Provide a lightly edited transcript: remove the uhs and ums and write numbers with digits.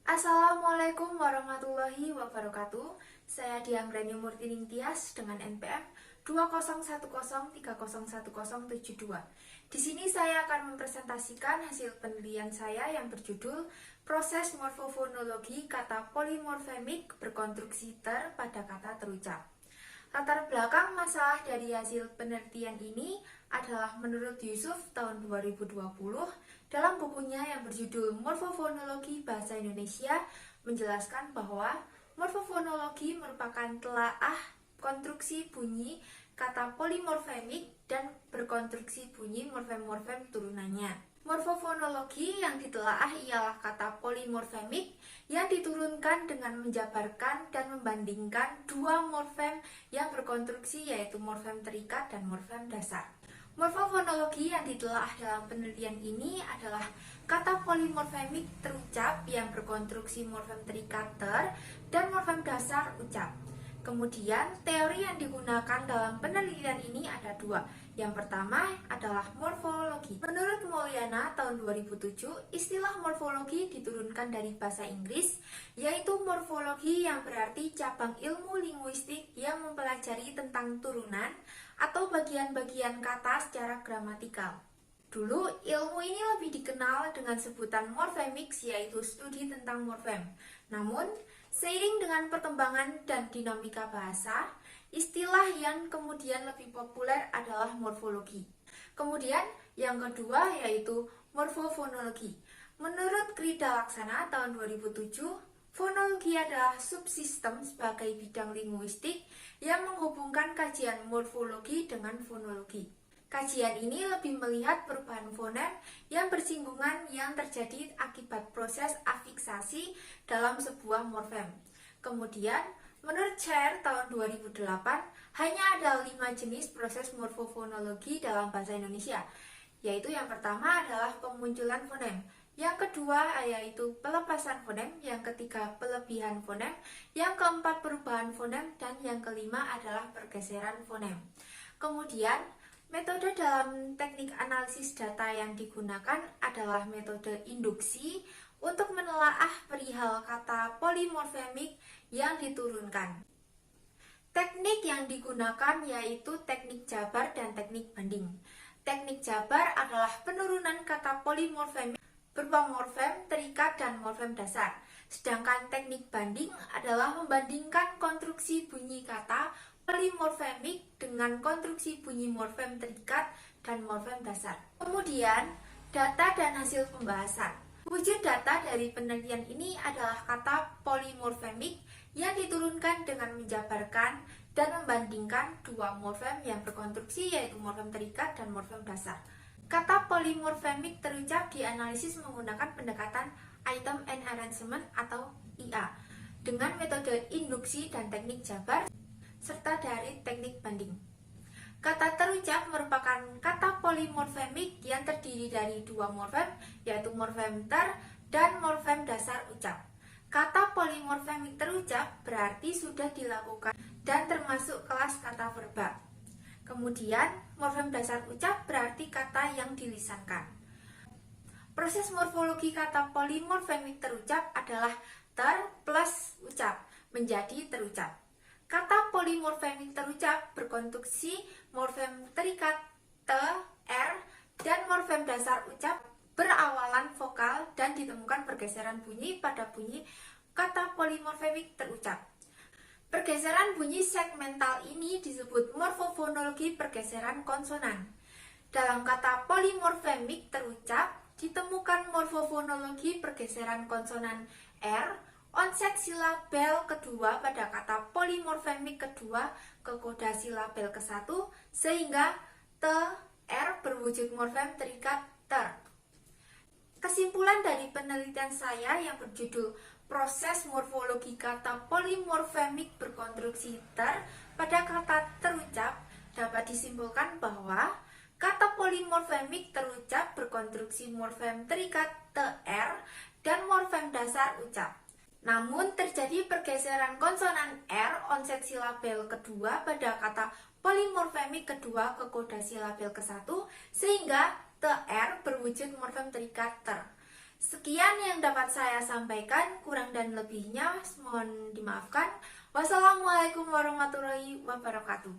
Assalamualaikum warahmatullahi wabarakatuh. Saya Dianggrani Murtining Tias dengan NPM 20103011072. Di sini saya akan mempresentasikan hasil penelitian saya yang berjudul Proses Morfofonologi Kata Polimorfemik Berkonstruksi Ter pada Kata Terucap. Latar belakang masalah dari hasil penelitian ini adalah menurut Yusuf tahun 2020 dalam bukunya yang berjudul Morfofonologi Bahasa Indonesia menjelaskan bahwa morfofonologi merupakan telaah konstruksi bunyi kata polimorfemik dan berkonstruksi bunyi morfem-morfem turunannya. Morfofonologi yang ditelaah ialah kata polimorfemik yang diturunkan dengan menjabarkan dan membandingkan dua morfem yang berkonstruksi, yaitu morfem terikat dan morfem dasar. Morfofonologi yang ditelaah dalam penelitian ini adalah kata polimorfemik terucap yang berkonstruksi morfem terikat ter dan morfem dasar ucap. Kemudian, teori yang digunakan dalam penelitian ini ada dua. Yang pertama adalah morfologi. Menurut Mulyana tahun 2007, istilah morfologi diturunkan dari bahasa Inggris, yaitu morfologi yang berarti cabang ilmu linguistik yang mempelajari tentang turunan atau bagian-bagian kata secara gramatikal. Dulu, ilmu ini lebih dikenal dengan sebutan morfemics, yaitu studi tentang morfem. Namun, seiring dengan perkembangan dan dinamika bahasa, istilah yang kemudian lebih populer adalah morfologi. Kemudian, yang kedua yaitu morfofonologi. Menurut Krida Laksana tahun 2007, fonologi adalah subsistem sebagai bidang linguistik yang menghubungkan kajian morfologi dengan fonologi. Kajian ini lebih melihat perubahan fonem yang bersinggungan yang terjadi akibat proses afiksasi dalam sebuah morfem. Kemudian, menurut Chair tahun 2008, hanya ada 5 jenis proses morfofonologi dalam bahasa Indonesia, yaitu yang pertama adalah pemunculan fonem, yang kedua yaitu pelepasan fonem, yang ketiga pelebihan fonem, yang keempat perubahan fonem, dan yang kelima adalah pergeseran fonem. Kemudian, metode dalam teknik analisis data yang digunakan adalah metode induksi untuk menelaah perihal kata polimorfemik yang diturunkan. Teknik yang digunakan yaitu teknik jabar dan teknik banding. Teknik jabar adalah penurunan kata polimorfemik berupa morfem, terikat, dan morfem dasar. Sedangkan teknik banding adalah membandingkan konstruksi bunyi kata polimorfemik dengan konstruksi bunyi morfem terikat dan morfem dasar. Kemudian, data dan hasil pembahasan. Wujud data dari penelitian ini adalah kata polimorfemik yang diturunkan dengan menjabarkan dan membandingkan dua morfem yang berkonstruksi, yaitu morfem terikat dan morfem dasar. Kata polimorfemik terucap dianalisis menggunakan pendekatan item and arrangement atau IA dengan metode induksi dan teknik jabar serta dari teknik banding. Kata terucap merupakan kata polimorfemik yang terdiri dari dua morfem, yaitu morfem ter dan morfem dasar ucap. Kata polimorfemik terucap berarti sudah dilakukan dan termasuk kelas kata verba. Kemudian, morfem dasar ucap berarti kata yang dilisankan. Proses morfologi kata polimorfemik terucap adalah ter plus ucap menjadi terucap. Kata polimorfemik terucap berkonstruksi morfem terikat t, r, dan morfem dasar ucap berawalan vokal dan ditemukan pergeseran bunyi pada bunyi kata polimorfemik terucap. Pergeseran bunyi segmental ini disebut morfofonologi pergeseran konsonan. Dalam kata polimorfemik terucap ditemukan morfofonologi pergeseran konsonan r, onset silabel kedua pada kata polimorfemik kedua ke koda silabel ke-1 sehingga t, r berwujud morfem terikat ter. Kesimpulan dari penelitian saya yang berjudul Proses Morfologi Kata Polimorfemik Berkonstruksi Ter pada kata terucap dapat disimpulkan bahwa kata polimorfemik terucap berkonstruksi morfem terikat tr dan morfem dasar ucap. Namun terjadi pergeseran konsonan R onset silabel kedua pada kata polimorfemik kedua ke koda silabel ke-1 sehingga TR berwujud morfem terikat ter. Sekian yang dapat saya sampaikan, kurang dan lebihnya mohon dimaafkan. Wassalamualaikum warahmatullahi wabarakatuh.